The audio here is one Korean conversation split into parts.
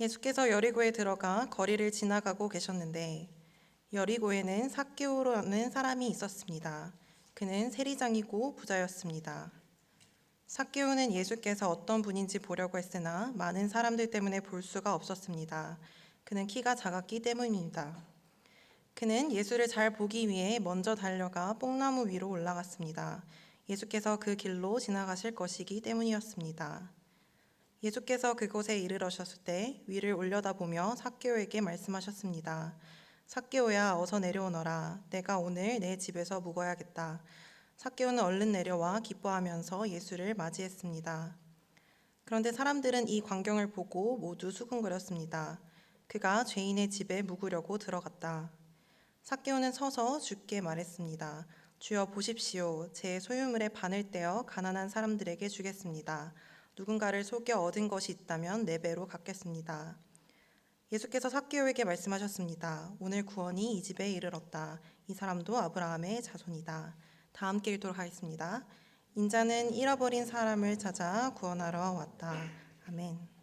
예수께서 여리고에 들어가 거리를 지나가고 계셨는데 여리고에는 삭개오라는 사람이 있었습니다. 그는 세리장이고 부자였습니다. 삭개오는 예수께서 어떤 분인지 보려고 했으나 많은 사람들 때문에 볼 수가 없었습니다. 그는 키가 작았기 때문입니다. 그는 예수를 잘 보기 위해 먼저 달려가 뽕나무 위로 올라갔습니다. 예수께서 그 길로 지나가실 것이기 때문이었습니다. 예수께서 그곳에 이르러셨을 때 위를 올려다보며 삭개오에게 말씀하셨습니다. 삭개오야, 어서 내려오너라. 내가 오늘 내 집에서 묵어야겠다. 삭개오는 얼른 내려와 기뻐하면서 예수를 맞이했습니다. 그런데 사람들은 이 광경을 보고 모두 수군거렸습니다. 그가 죄인의 집에 묵으려고 들어갔다. 삭개오는 서서 주께 말했습니다. 주여 보십시오. 제 소유물의 반을 떼어 가난한 사람들에게 주겠습니다. 누군가를 속여 얻은 것이 있다면 4배로 갚겠습니다. 예수께서 삭개오에게 말씀하셨습니다. 오늘 구원이 이 집에 이르렀다. 이 사람도 아브라함의 자손이다. 다 함께 읽도록 하겠습니다. 인자는 잃어버린 사람을 찾아 구원하러 왔다. 아멘.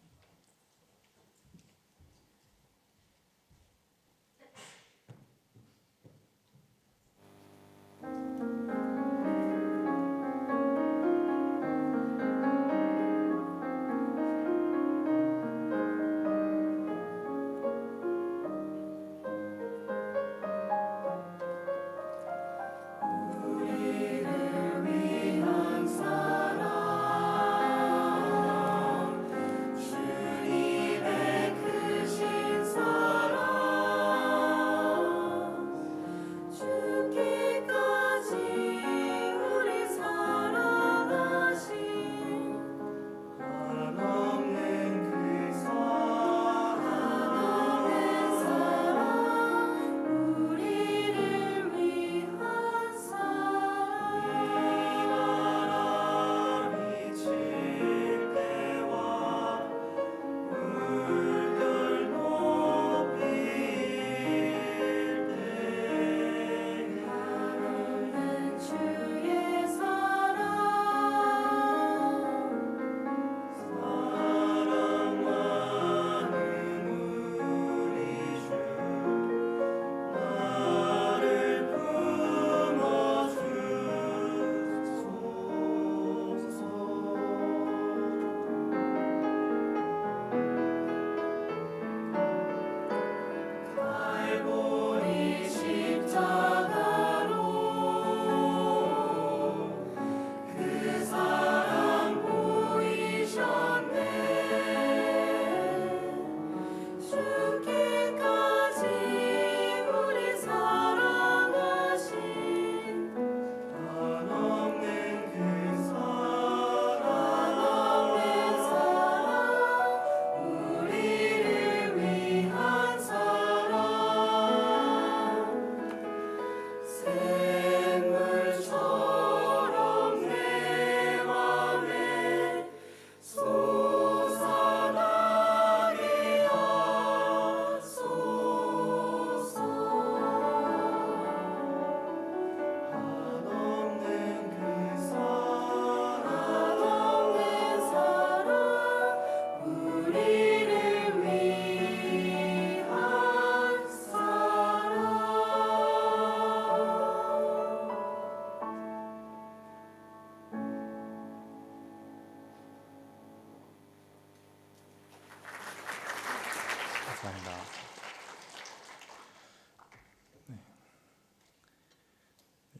감사합니다.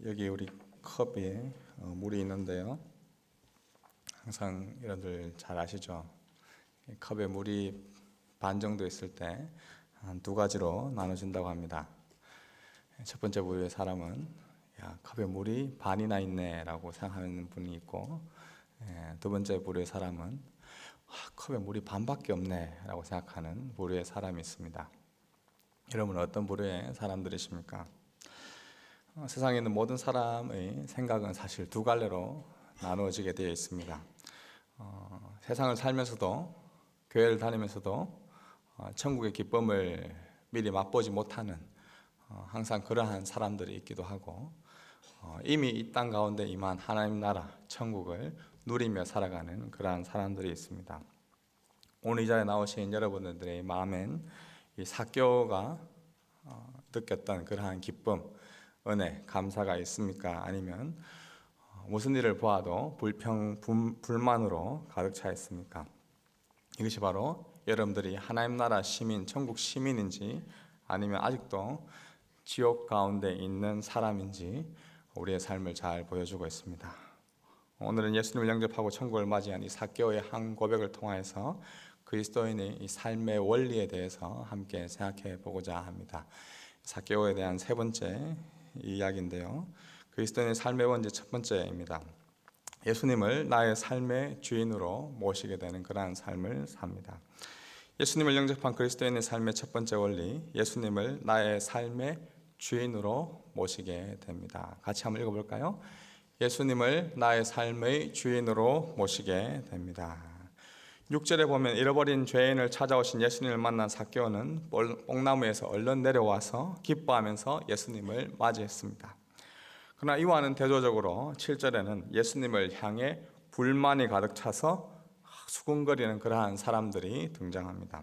여기 우리 컵에 물이 있는데요. 항상 여러분들 잘 아시죠? 컵에 물이 반 정도 있을 때 한 2가지로 나눠진다고 합니다. 첫 번째 부류의 사람은 야, 컵에 물이 반이나 있네 라고 생각하는 분이 있고, 두 번째 부류의 사람은 컵에 물이 반밖에 없네 라고 생각하는 부류의 사람이 있습니다. 여러분은 어떤 부류의 사람들이십니까? 세상에 있는 모든 사람의 생각은 사실 2갈래로 나누어지게 되어 있습니다. 세상을 살면서도, 교회를 다니면서도 천국의 기쁨을 미리 맛보지 못하는 항상 그러한 사람들이 있기도 하고, 이미 이 땅 가운데 임한 하나님 나라 천국을 누리며 살아가는 그러한 사람들이 있습니다. 오늘 이 자리에 나오신 여러분들의 마음엔 이 삭개오가 느꼈던 그러한 기쁨, 은혜, 감사가 있습니까? 아니면 무슨 일을 보아도 불만으로 가득 차 있습니까? 이것이 바로 여러분들이 하나님 나라 시민, 천국 시민인지 아니면 아직도 지옥 가운데 있는 사람인지 우리의 삶을 잘 보여주고 있습니다. 오늘은 예수님을 영접하고 천국을 맞이한 이 삭개오의 한 고백을 통해서 그리스도인의 이 삶의 원리에 대해서 함께 생각해 보고자 합니다. 삭개오에 대한 세 번째 이야기인데요. 그리스도인의 삶의 원리 첫 번째입니다. 예수님을 나의 삶의 주인으로 모시게 되는 그러한 삶을 삽니다. 예수님을 영접한 그리스도인의 삶의 첫 번째 원리, 예수님을 나의 삶의 주인으로 모시게 됩니다. 같이 한번 읽어볼까요? 예수님을 나의 삶의 주인으로 모시게 됩니다. 6절에 보면 잃어버린 죄인을 찾아오신 예수님을 만난 삭개오는 뽕나무에서 얼른 내려와서 기뻐하면서 예수님을 맞이했습니다. 그러나 이와는 대조적으로 7절에는 예수님을 향해 불만이 가득 차서 수군거리는 그러한 사람들이 등장합니다.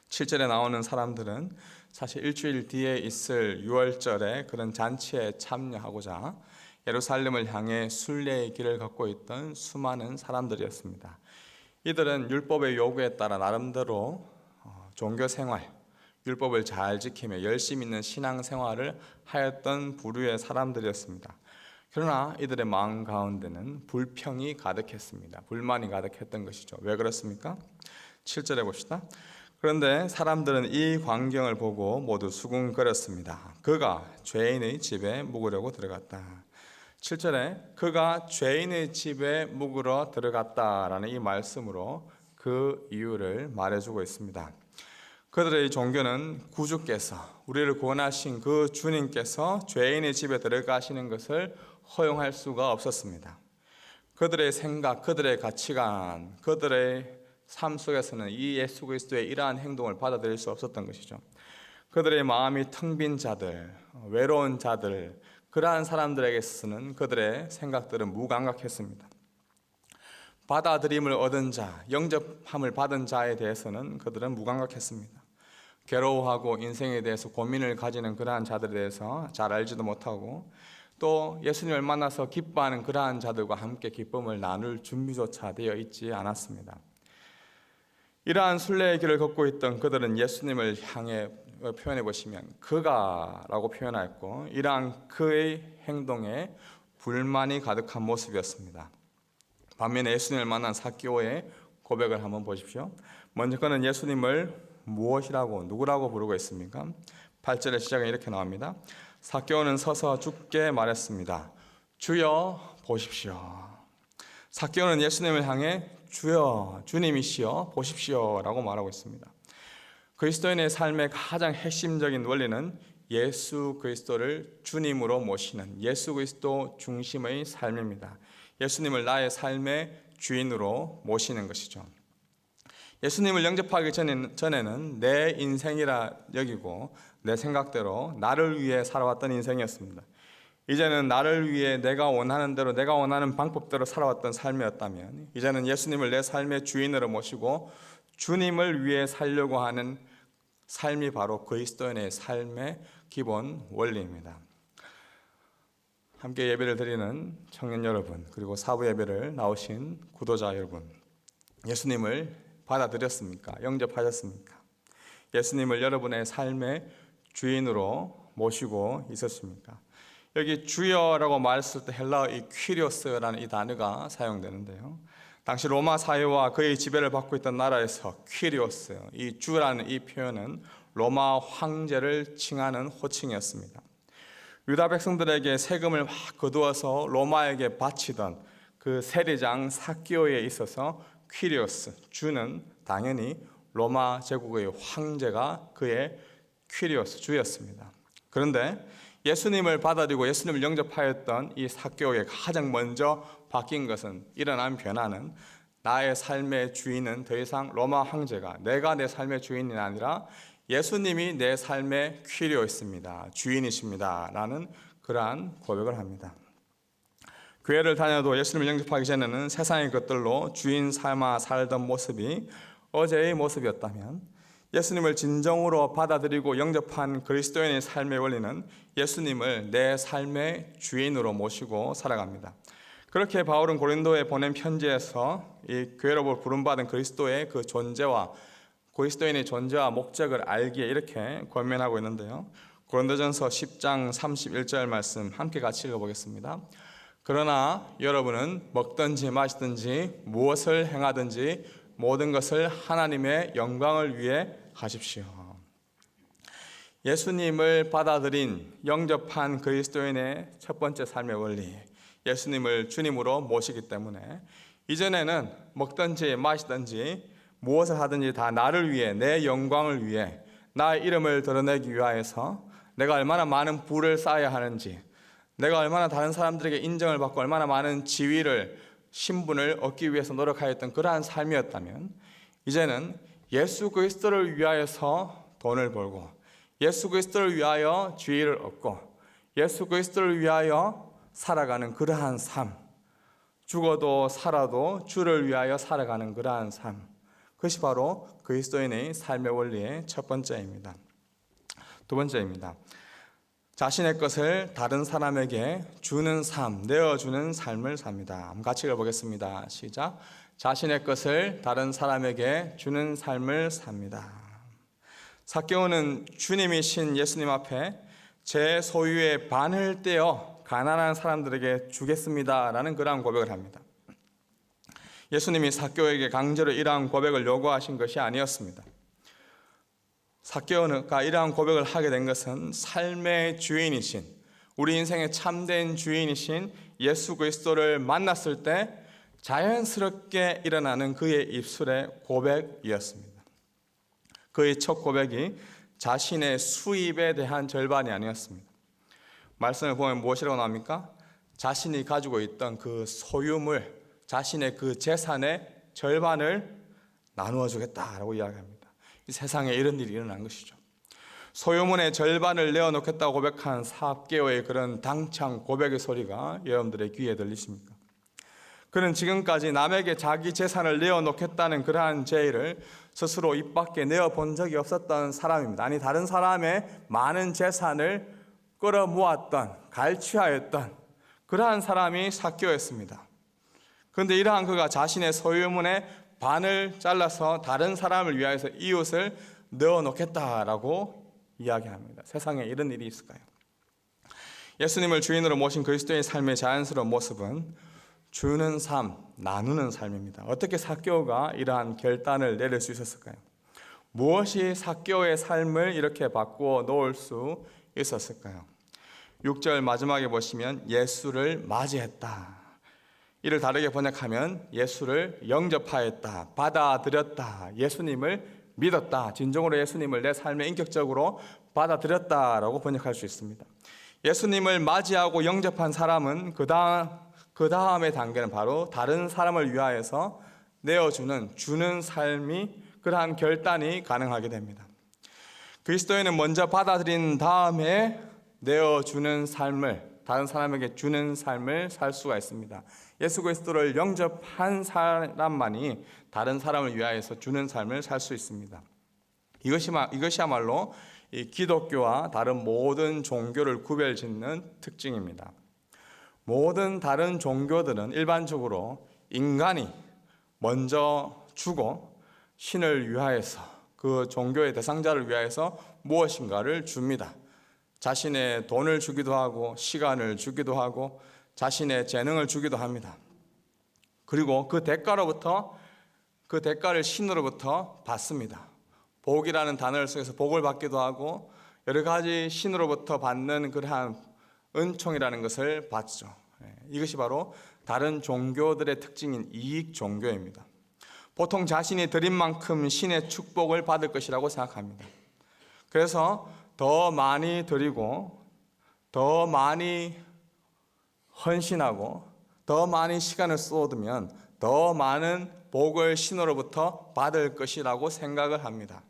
7절에 나오는 사람들은 사실 일주일 뒤에 있을 유월절에 그런 잔치에 참여하고자 예루살렘을 향해 순례의 길을 걷고 있던 수많은 사람들이었습니다. 이들은 율법의 요구에 따라 나름대로 종교 생활, 율법을 잘 지키며 열심 있는 신앙 생활을 하였던 부류의 사람들이었습니다. 그러나 이들의 마음 가운데는 불평이 가득했습니다. 불만이 가득했던 것이죠. 왜 그렇습니까? 7절에 봅시다. 그런데 사람들은 이 광경을 보고 모두 수군거렸습니다. 그가 죄인의 집에 묵으려고 들어갔다. 7절에 그가 죄인의 집에 묵으러 들어갔다라는 이 말씀으로 그 이유를 말해주고 있습니다. 그들의 종교는 구주께서, 우리를 구원하신 그 주님께서 죄인의 집에 들어가시는 것을 허용할 수가 없었습니다. 그들의 생각, 그들의 가치관, 그들의 삶 속에서는 이 예수 그리스도의 이러한 행동을 받아들일 수 없었던 것이죠. 그들의 마음이 텅 빈 자들, 외로운 자들, 그러한 사람들에게서는 그들의 생각들은 무감각했습니다. 받아들임을 얻은 자, 영접함을 받은 자에 대해서는 그들은 무감각했습니다. 괴로워하고 인생에 대해서 고민을 가지는 그러한 자들에 대해서 잘 알지도 못하고 또 예수님을 만나서 기뻐하는 그러한 자들과 함께 기쁨을 나눌 준비조차 되어 있지 않았습니다. 이러한 순례의 길을 걷고 있던 그들은 예수님을 향해 표현해 보시면 그가 라고 표현하였고 이러한 그의 행동에 불만이 가득한 모습이었습니다. 반면에 예수님을 만난 삭개오의 고백을 한번 보십시오. 먼저 그는 예수님을 무엇이라고 누구라고 부르고 있습니까? 8절의 시작은 이렇게 나옵니다. 삭개오는 서서 주께 말했습니다. 주여 보십시오. 삭개오는 예수님을 향해 주여, 주님이시여 보십시오 라고 말하고 있습니다. 그리스도인의 삶의 가장 핵심적인 원리는 예수 그리스도를 주님으로 모시는 예수 그리스도 중심의 삶입니다. 예수님을 나의 삶의 주인으로 모시는 것이죠. 예수님을 영접하기 전에는 내 인생이라 여기고 내 생각대로 나를 위해 살아왔던 인생이었습니다. 이제는 나를 위해 내가 원하는 대로 내가 원하는 방법대로 살아왔던 삶이었다면 이제는 예수님을 내 삶의 주인으로 모시고 주님을 위해 살려고 하는 삶이 바로 그리스도인의 삶의 기본 원리입니다. 함께 예배를 드리는 청년 여러분, 그리고 사부 예배를 나오신 구도자 여러분, 예수님을 받아들였습니까? 영접하셨습니까? 예수님을 여러분의 삶의 주인으로 모시고 있었습니까? 여기 주여라고 말했을 때 헬라어 이 퀴리오스라는 이 단어가 사용되는데요. 당시 로마 사회와 그의 지배를 받고 있던 나라에서 퀴리오스, 이 주라는 이 표현은 로마 황제를 칭하는 호칭이었습니다. 유다 백성들에게 세금을 막 거두어서 로마에게 바치던 그 세리장 삭개오에 있어서 퀴리오스, 주는 당연히 로마 제국의 황제가 그의 퀴리오스, 주였습니다. 그런데 예수님을 받아들이고 예수님을 영접하였던 이 삭개오에 가장 먼저 바뀐 것은, 일어난 변화는 나의 삶의 주인은 더 이상 로마 황제가, 내가 내 삶의 주인이 아니라 예수님이 내 삶의 퀴리오였습니다. 주인이십니다. 라는 그러한 고백을 합니다. 교회를 다녀도 예수님을 영접하기 전에는 세상의 것들로 주인 삼아 살던 모습이 어제의 모습이었다면 예수님을 진정으로 받아들이고 영접한 그리스도인의 삶의 원리는 예수님을 내 삶의 주인으로 모시고 살아갑니다. 그렇게 바울은 고린도에 보낸 편지에서 이 교회로 부름받은 그리스도의 그 존재와 그리스도인의 존재와 목적을 알기에 이렇게 권면하고 있는데요. 고린도전서 10장 31절 말씀 함께 같이 읽어보겠습니다. 그러나 여러분은 먹든지 마시든지 무엇을 행하든지 모든 것을 하나님의 영광을 위해 하십시오. 예수님을 받아들인 영접한 그리스도인의 첫 번째 삶의 원리, 예수님을 주님으로 모시기 때문에 이전에는 먹든지 마시든지 무엇을 하든지 다 나를 위해, 내 영광을 위해, 나의 이름을 드러내기 위하여서 내가 얼마나 많은 부를 쌓아야 하는지, 내가 얼마나 다른 사람들에게 인정을 받고 얼마나 많은 지위를, 신분을 얻기 위해서 노력하였던 그러한 삶이었다면 이제는 예수 그리스도를 위하여서 돈을 벌고 예수 그리스도를 위하여 지위를 얻고 예수 그리스도를 위하여 살아가는 그러한 삶, 죽어도 살아도 주를 위하여 살아가는 그러한 삶, 그것이 바로 그리스도인의 삶의 원리의 첫 번째입니다. 두 번째입니다. 자신의 것을 다른 사람에게 주는 삶, 내어주는 삶을 삽니다. 같이 읽어보겠습니다. 시작. 자신의 것을 다른 사람에게 주는 삶을 삽니다. 삭개오는 주님이신 예수님 앞에 제 소유의 반을 떼어 가난한 사람들에게 주겠습니다라는 그러한 고백을 합니다. 예수님이 삭개오에게 강제로 이러한 고백을 요구하신 것이 아니었습니다. 삭개오가 이러한 고백을 하게 된 것은 삶의 주인이신, 우리 인생의 참된 주인이신 예수 그리스도를 만났을 때 자연스럽게 일어나는 그의 입술의 고백이었습니다. 그의 첫 고백이 자신의 수입에 대한 절반이 아니었습니다. 말씀을 보면 무엇이라고 나옵니까? 자신이 가지고 있던 그 소유물, 자신의 그 재산의 절반을 나누어 주겠다라고 이야기합니다. 이 세상에 이런 일이 일어난 것이죠. 소유물의 절반을 내어놓겠다고 고백한 삭개오의 그런 당찬 고백의 소리가 여러분들의 귀에 들리십니까? 그는 지금까지 남에게 자기 재산을 내어놓겠다는 그러한 제의를 스스로 입 밖에 내어본 적이 없었던 사람입니다. 아니, 다른 사람의 많은 재산을 끌어모았던, 갈취하였던 그러한 사람이 삭개오였습니다. 그런데 이러한 그가 자신의 소유물의 반을 잘라서 다른 사람을 위하여서 이웃을 넣어놓겠다라고 이야기합니다. 세상에 이런 일이 있을까요? 예수님을 주인으로 모신 그리스도의 삶의 자연스러운 모습은 주는 삶, 나누는 삶입니다. 어떻게 삭개오가 이러한 결단을 내릴 수 있었을까요? 무엇이 삭개오의 삶을 이렇게 바꾸어 놓을 수 있었을까요? 6절 마지막에 보시면 예수를 맞이했다. 이를 다르게 번역하면 예수를 영접하였다, 받아들였다, 예수님을 믿었다, 진정으로 예수님을 내 삶에 인격적으로 받아들였다라고 번역할 수 있습니다. 예수님을 맞이하고 영접한 사람은 그 다음의 단계는 바로 다른 사람을 위하여서 내어주는, 주는 삶이, 그러한 결단이 가능하게 됩니다. 그리스도인은 먼저 받아들인 다음에 내어주는 삶을, 다른 사람에게 주는 삶을 살 수가 있습니다. 예수 그리스도를 영접한 사람만이 다른 사람을 위하여서 주는 삶을 살 수 있습니다. 이것이야말로 이 기독교와 다른 모든 종교를 구별짓는 특징입니다. 모든 다른 종교들은 일반적으로 인간이 먼저 주고 신을 위하여서, 그 종교의 대상자를 위하여서 무엇인가를 줍니다. 자신의 돈을 주기도 하고 시간을 주기도 하고 자신의 재능을 주기도 합니다. 그리고 그 대가를 신으로부터 받습니다. 복이라는 단어를 통해서 복을 받기도 하고 여러 가지 신으로부터 받는 그러한 은총이라는 것을 받죠. 이것이 바로 다른 종교들의 특징인 이익 종교입니다. 보통 자신이 드린 만큼 신의 축복을 받을 것이라고 생각합니다. 그래서 더 많이 드리고 더 많이 헌신하고 더 많이 시간을 쏟으면 더 많은 복을 신으로부터 받을 것이라고 생각을 합니다.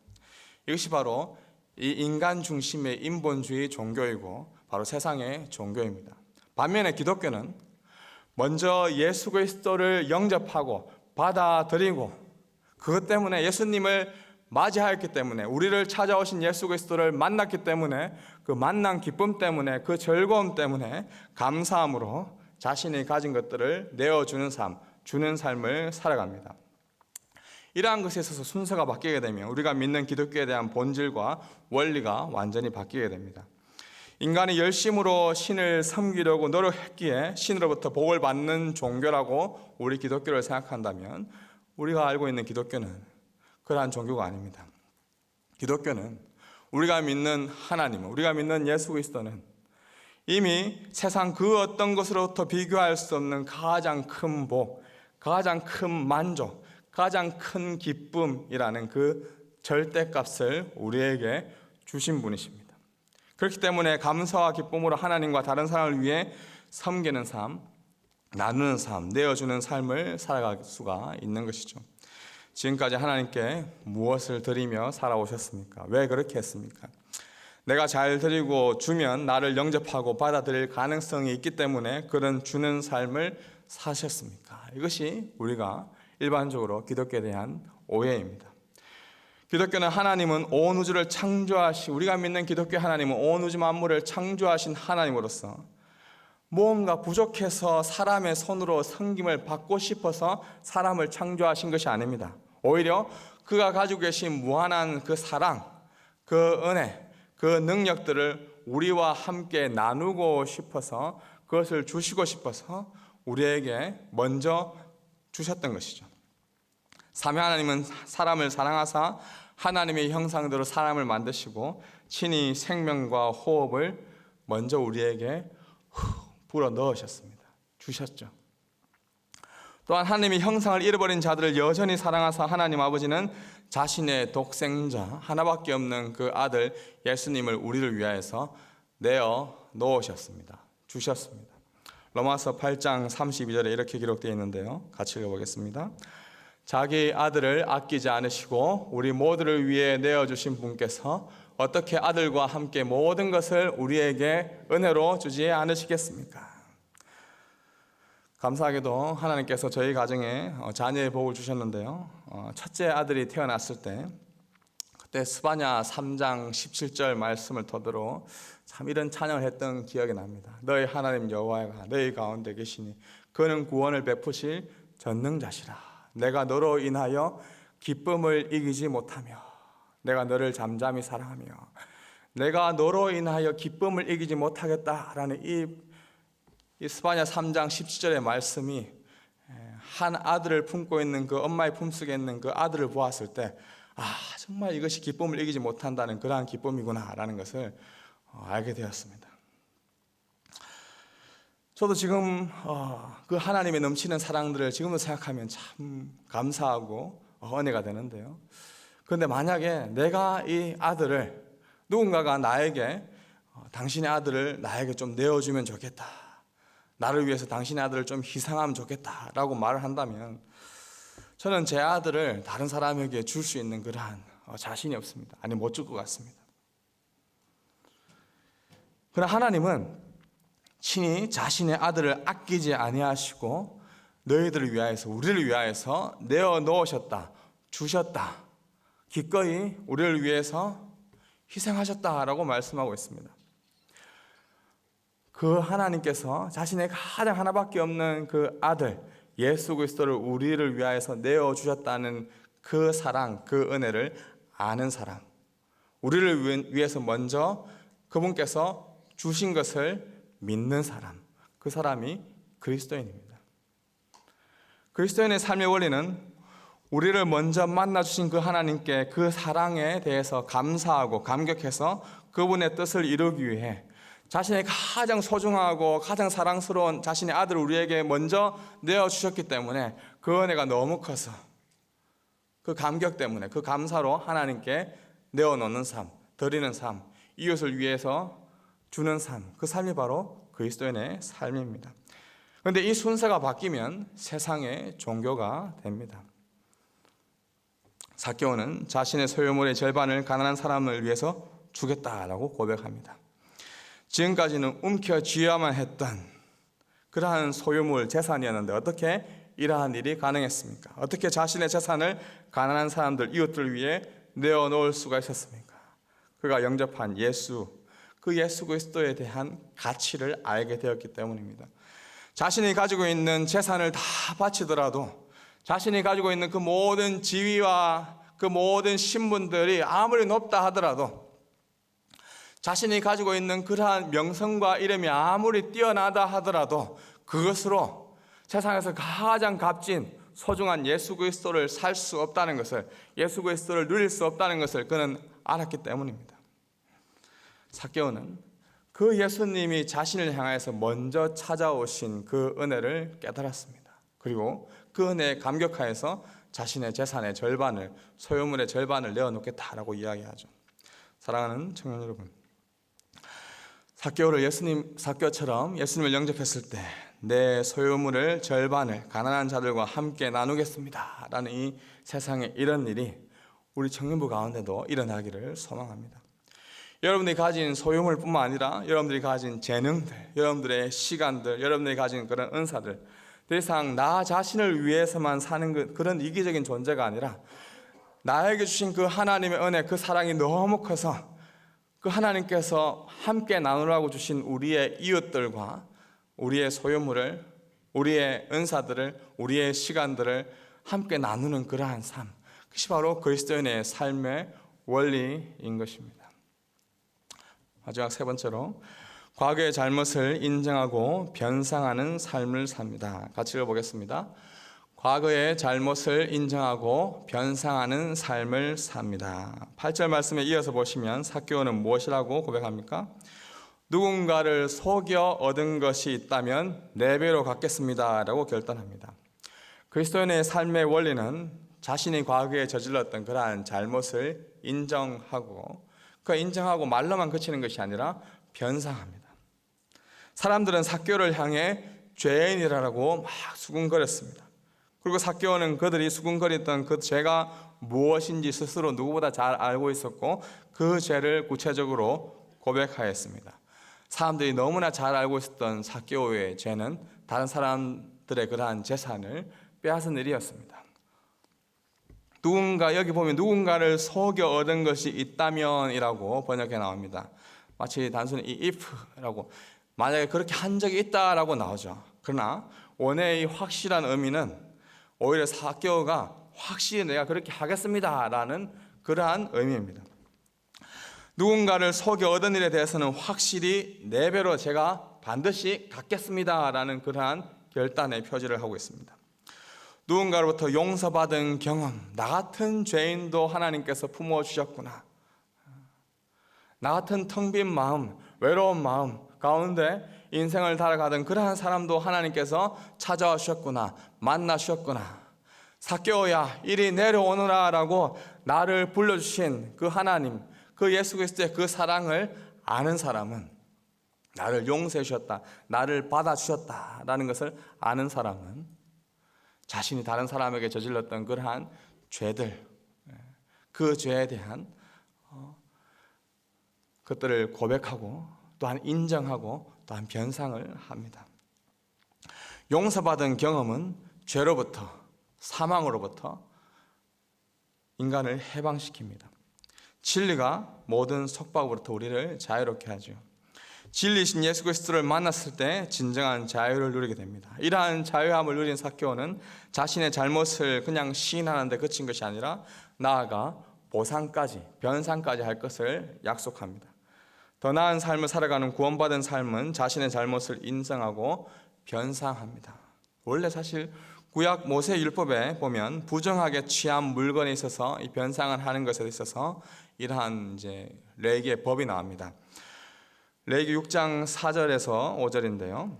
이것이 바로 이 인간 중심의 인본주의 종교이고 바로 세상의 종교입니다. 반면에 기독교는 먼저 예수 그리스도를 영접하고 받아들이고 그것 때문에 예수님을 맞이하였기 때문에, 우리를 찾아오신 예수 그리스도를 만났기 때문에, 그 만난 기쁨 때문에, 그 즐거움 때문에 감사함으로 자신이 가진 것들을 내어주는 삶, 주는 삶을 살아갑니다. 이러한 것에 있어서 순서가 바뀌게 되면 우리가 믿는 기독교에 대한 본질과 원리가 완전히 바뀌게 됩니다. 인간이 열심으로 신을 섬기려고 노력했기에 신으로부터 복을 받는 종교라고 우리 기독교를 생각한다면, 우리가 알고 있는 기독교는 그러한 종교가 아닙니다. 기독교는 우리가 믿는 하나님, 우리가 믿는 예수 그리스도는 이미 세상 그 어떤 것으로부터 비교할 수 없는 가장 큰 복, 가장 큰 만족, 가장 큰 기쁨이라는 그 절대값을 우리에게 주신 분이십니다. 그렇기 때문에 감사와 기쁨으로 하나님과 다른 사람을 위해 섬기는 삶, 나누는 삶, 내어주는 삶을 살아갈 수가 있는 것이죠. 지금까지 하나님께 무엇을 드리며 살아오셨습니까? 왜 그렇게 했습니까? 내가 잘 드리고 주면 나를 영접하고 받아들일 가능성이 있기 때문에 그런 주는 삶을 사셨습니까? 이것이 우리가 일반적으로 기독교에 대한 오해입니다. 기독교는 하나님은 온 우주를 우리가 믿는 기독교 하나님은 온 우주 만물을 창조하신 하나님으로서 무언가 부족해서 사람의 손으로 섬김을 받고 싶어서 사람을 창조하신 것이 아닙니다. 오히려 그가 가지고 계신 무한한 그 사랑, 그 은혜, 그 능력들을 우리와 함께 나누고 싶어서, 그것을 주시고 싶어서 우리에게 먼저 주셨던 것이죠. 삼위 하나님은 사람을 사랑하사 하나님의 형상대로 사람을 만드시고 친히 생명과 호흡을 먼저 우리에게 불어 넣으셨습니다. 주셨죠. 또한 하나님의 형상을 잃어버린 자들을 여전히 사랑하사 하나님 아버지는 자신의 독생자 하나밖에 없는 그 아들 예수님을 우리를 위하여서 내어 놓으셨습니다. 주셨습니다. 로마서 8장 32절에 이렇게 기록되어 있는데요. 같이 읽어보겠습니다. 자기 아들을 아끼지 않으시고 우리 모두를 위해 내어주신 분께서 어떻게 아들과 함께 모든 것을 우리에게 은혜로 주지 않으시겠습니까? 감사하게도 하나님께서 저희 가정에 자녀의 복을 주셨는데요. 첫째 아들이 태어났을 때 그때 스바냐 3장 17절 말씀을 토대로 참 이런 찬양을 했던 기억이 납니다. 너희 하나님 여호와가 너희 가운데 계시니 그는 구원을 베푸실 전능자시라. 내가 너로 인하여 기쁨을 이기지 못하며 내가 너를 잠잠히 사랑하며 내가 너로 인하여 기쁨을 이기지 못하겠다라는 이 스바냐 3장 17절의 말씀이 한 아들을 품고 있는 그 엄마의 품속에 있는 그 아들을 보았을 때 정말 이것이 기쁨을 이기지 못한다는 그러한 기쁨이구나라는 것을 알게 되었습니다. 저도 지금 그 하나님의 넘치는 사랑들을 지금도 생각하면 참 감사하고 은혜가 되는데요. 그런데 만약에 내가 이 아들을 누군가가 나에게 당신의 아들을 나에게 좀 내어주면 좋겠다, 나를 위해서 당신의 아들을 좀 희생하면 좋겠다라고 말을 한다면 저는 제 아들을 다른 사람에게 줄 수 있는 그러한 자신이 없습니다. 아니 못 줄 것 같습니다. 그러나 하나님은 친히 자신의 아들을 아끼지 아니하시고 너희들을 위하여서 우리를 위하여서 내어 놓으셨다, 주셨다, 기꺼이 우리를 위해서 희생하셨다라고 말씀하고 있습니다. 그 하나님께서 자신의 가장 하나밖에 없는 그 아들 예수 그리스도를 우리를 위하여서 내어 주셨다는 그 사랑, 그 은혜를 아는 사람, 우리를 위해서 먼저 그분께서 주신 것을 믿는 사람, 그 사람이 그리스도인입니다. 그리스도인의 삶의 원리는 우리를 먼저 만나주신 그 하나님께 그 사랑에 대해서 감사하고 감격해서 그분의 뜻을 이루기 위해 자신의 가장 소중하고 가장 사랑스러운 자신의 아들을 우리에게 먼저 내어주셨기 때문에 그 은혜가 너무 커서 그 감격 때문에 그 감사로 하나님께 내어놓는 삶, 드리는 삶, 이웃을 위해서 주는 삶, 그 삶이 바로 그리스도인의 삶입니다. 그런데 이 순서가 바뀌면 세상의 종교가 됩니다. 삭개오는 자신의 소유물의 절반을 가난한 사람을 위해서 주겠다라고 고백합니다. 지금까지는 움켜쥐어야만 했던 그러한 소유물, 재산이었는데 어떻게 이러한 일이 가능했습니까? 어떻게 자신의 재산을 가난한 사람들, 이웃들 위해 내어놓을 수가 있었습니까? 그가 영접한 예수, 그 예수 그리스도에 대한 가치를 알게 되었기 때문입니다. 자신이 가지고 있는 재산을 다 바치더라도, 자신이 가지고 있는 그 모든 지위와 그 모든 신분들이 아무리 높다 하더라도, 자신이 가지고 있는 그러한 명성과 이름이 아무리 뛰어나다 하더라도 그것으로 세상에서 가장 값진 소중한 예수 그리스도를 살 수 없다는 것을, 예수 그리스도를 누릴 수 없다는 것을 그는 알았기 때문입니다. 삭개오는 그 예수님이 자신을 향해서 먼저 찾아오신 그 은혜를 깨달았습니다. 그리고 그 은혜에 감격하여서 자신의 재산의 절반을, 소유물의 절반을 내어놓겠다라고 이야기하죠. 사랑하는 청년 여러분, 삭개오처럼 예수님을 영접했을 때 내 소유물을 절반을 가난한 자들과 함께 나누겠습니다 라는 이 세상에 이런 일이 우리 청년부 가운데도 일어나기를 소망합니다. 여러분들이 가진 소유물뿐만 아니라 여러분들이 가진 재능들, 여러분들의 시간들, 여러분들이 가진 그런 은사들, 더 이상 나 자신을 위해서만 사는 그런 이기적인 존재가 아니라 나에게 주신 그 하나님의 은혜, 그 사랑이 너무 커서 그 하나님께서 함께 나누라고 주신 우리의 이웃들과 우리의 소유물을, 우리의 은사들을, 우리의 시간들을 함께 나누는 그러한 삶, 그것이 바로 그리스도인의 삶의 원리인 것입니다. 마지막 세 번째로, 과거의 잘못을 인정하고 변상하는 삶을 삽니다. 같이 읽어보겠습니다. 과거의 잘못을 인정하고 변상하는 삶을 삽니다. 8절 말씀에 이어서 보시면 삭개오는 무엇이라고 고백합니까? 누군가를 속여 얻은 것이 있다면 4배로 갚겠습니다 라고 결단합니다. 그리스도인의 삶의 원리는 자신이 과거에 저질렀던 그러한 잘못을 인정하고, 그 인정하고 말로만 그치는 것이 아니라 변상합니다. 사람들은 삭개오를 향해 죄인이라고 막 수군거렸습니다. 그리고 삭개오는 그들이 수군거렸던 그 죄가 무엇인지 스스로 누구보다 잘 알고 있었고 그 죄를 구체적으로 고백하였습니다. 사람들이 너무나 잘 알고 있었던 삭개오의 죄는 다른 사람들의 그러한 재산을 빼앗은 일이었습니다. 여기 보면 누군가를 속여 얻은 것이 있다면이라고 번역해 나옵니다. 마치 단순히 이 if라고, 만약에 그렇게 한 적이 있다라고 나오죠. 그러나 원어의 이 확실한 의미는 오히려 삭개오가 확실히 내가 그렇게 하겠습니다라는 그러한 의미입니다. 누군가를 속여 얻은 일에 대해서는 확실히 4배로 제가 반드시 갚겠습니다라는 그러한 결단의 표지를 하고 있습니다. 누군가로부터 용서받은 경험, 나 같은 죄인도 하나님께서 품어주셨구나, 나 같은 텅 빈 마음, 외로운 마음 가운데 인생을 살아가던 그러한 사람도 하나님께서 찾아와 주셨구나, 만나 주셨구나, 삭개오야 이리 내려오너라 라고 나를 불러주신 그 하나님, 그 예수 그리스도의 그 사랑을 아는 사람은, 나를 용서해 주셨다, 나를 받아주셨다라는 것을 아는 사람은 자신이 다른 사람에게 저질렀던 그러한 죄들, 그 죄에 대한 것들을 고백하고 또한 인정하고 또한 변상을 합니다. 용서받은 경험은 죄로부터, 사망으로부터 인간을 해방시킵니다. 진리가 모든 속박으로부터 우리를 자유롭게 하죠. 진리신 예수 그리스도를 만났을 때 진정한 자유를 누리게 됩니다. 이러한 자유함을 누린 삭개오는 자신의 잘못을 그냥 시인하는 데 그친 것이 아니라 나아가 보상까지, 변상까지 할 것을 약속합니다. 더 나은 삶을 살아가는 구원받은 삶은 자신의 잘못을 인정하고 변상합니다. 원래 사실 구약 모세 율법에 보면 부정하게 취한 물건에 있어서 이 변상을 하는 것에 있어서 이러한 이제 레위기의 법이 나옵니다. 레위기 6장 4절에서 5절인데요.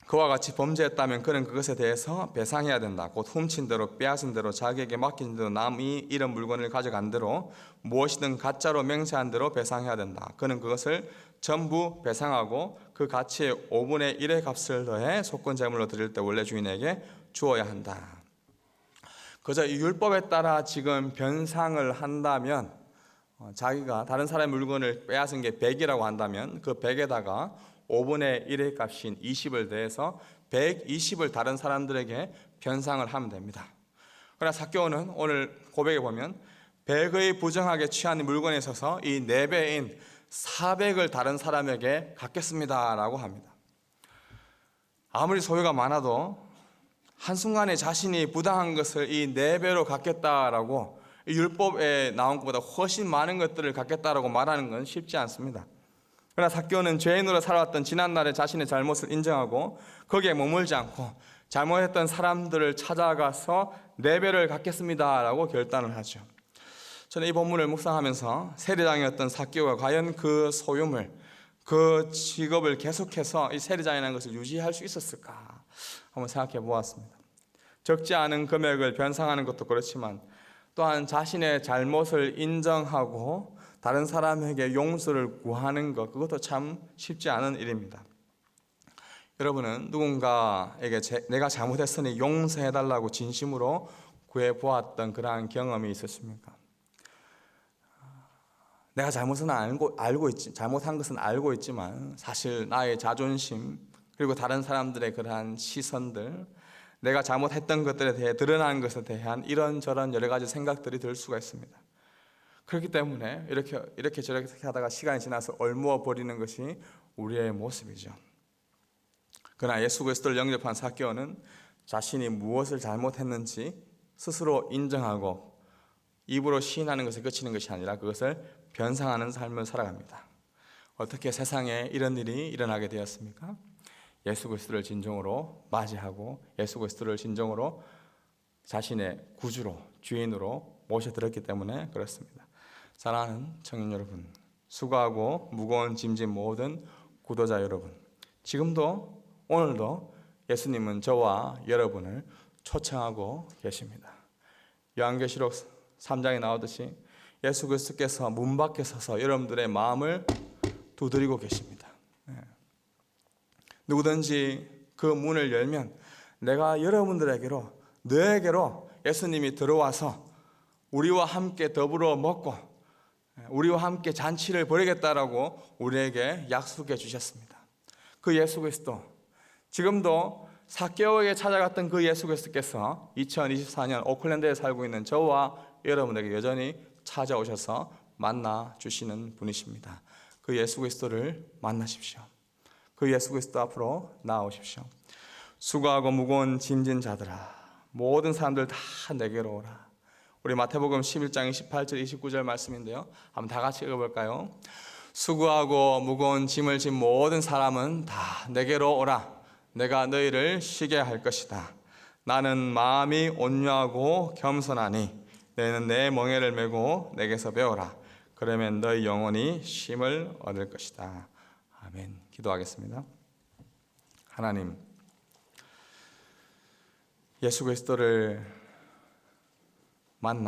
그와 같이 범죄했다면 그는 그것에 대해서 배상해야 된다. 곧 훔친 대로, 빼앗은 대로, 자기에게 맡긴 대로, 남이 잃은 물건을 가져간 대로, 무엇이든 가짜로 맹세한 대로 배상해야 된다. 그는 그것을 전부 배상하고 그 가치의 5분의 1의 값을 더해 속건 제물로 드릴 때 원래 주인에게 주어야 한다. 그저 이 율법에 따라 지금 변상을 한다면, 자기가 다른 사람의 물건을 빼앗은 게 100이라고 한다면 그 100에다가 5분의 1의 값인 20을 더해서 120을 다른 사람들에게 변상을 하면 됩니다. 그러나 삭개오는 오늘 고백에 보면 100의 부정하게 취한 물건에 있어서 이 4배인 400을 다른 사람에게 갚겠습니다 라고 합니다. 아무리 소유가 많아도 한순간에 자신이 부당한 것을 이 4배로 갚겠다라고 율법에 나온 것보다 훨씬 많은 것들을 갚겠다라고 말하는 건 쉽지 않습니다. 그러나 삭개오는 죄인으로 살아왔던 지난날의 자신의 잘못을 인정하고 거기에 머물지 않고 잘못했던 사람들을 찾아가서 4배를 갚겠습니다라고 결단을 하죠. 저는 이 본문을 묵상하면서 세리장이었던 삭개오가 과연 그 소유물, 그 직업을 계속해서 이 세리장이라는 것을 유지할 수 있었을까 한번 생각해 보았습니다. 적지 않은 금액을 변상하는 것도 그렇지만 또한 자신의 잘못을 인정하고 다른 사람에게 용서를 구하는 것, 그것도 참 쉽지 않은 일입니다. 여러분은 누군가에게 내가 잘못했으니 용서해달라고 진심으로 구해보았던 그러한 경험이 있으십니까? 내가 잘못한 것은 알고 있지만 사실 나의 자존심 그리고 다른 사람들의 그러한 시선들, 내가 잘못했던 것들에 대해 드러나는 것에 대한 이런저런 여러 가지 생각들이 들 수가 있습니다. 그렇기 때문에 이렇게 저렇게 하다가 시간이 지나서 얼무어 버리는 것이 우리의 모습이죠. 그러나 예수 그리스도를 영접한 삭개오는 자신이 무엇을 잘못했는지 스스로 인정하고 입으로 시인하는 것에 그치는 것이 아니라 그것을 변상하는 삶을 살아갑니다. 어떻게 세상에 이런 일이 일어나게 되었습니까? 예수 그리스도를 진정으로 맞이하고 예수 그리스도를 진정으로 자신의 구주로, 주인으로 모셔들었기 때문에 그렇습니다. 사랑하는 청년 여러분, 수고하고 무거운 짐진 모든 구도자 여러분, 지금도 오늘도 예수님은 저와 여러분을 초청하고 계십니다. 요한계시록 3장에 나오듯이 예수 그리스도께서 문 밖에 서서 여러분들의 마음을 두드리고 계십니다. 누구든지 그 문을 열면 내가 여러분들에게로, 너에게로 예수님이 들어와서 우리와 함께 더불어 먹고 우리와 함께 잔치를 벌이겠다라고 우리에게 약속해 주셨습니다. 그 예수 그리스도, 지금도 삭개오에게 찾아갔던 그 예수 그리스도께서 2024년 오클랜드에 살고 있는 저와 여러분에게 여전히 찾아오셔서 만나 주시는 분이십니다. 그 예수 그리스도를 만나십시오. 그 예수 그리스도 앞으로 나아오십시오. 수고하고 무거운 짐진 자들아, 모든 사람들 다 내게로 오라. 우리 마태복음 11장 28절 29절 말씀인데요, 한번 다 같이 읽어볼까요? 수고하고 무거운 짐을 진 모든 사람은 다 내게로 오라. 내가 너희를 쉬게 할 것이다. 나는 마음이 온유하고 겸손하니 너희는 내 멍에를 메고 내게서 배워라. 그러면 너희 영혼이 쉼을 얻을 것이다. 아멘. 기도하겠습니다. 하나님, 예수 그리스도를 만나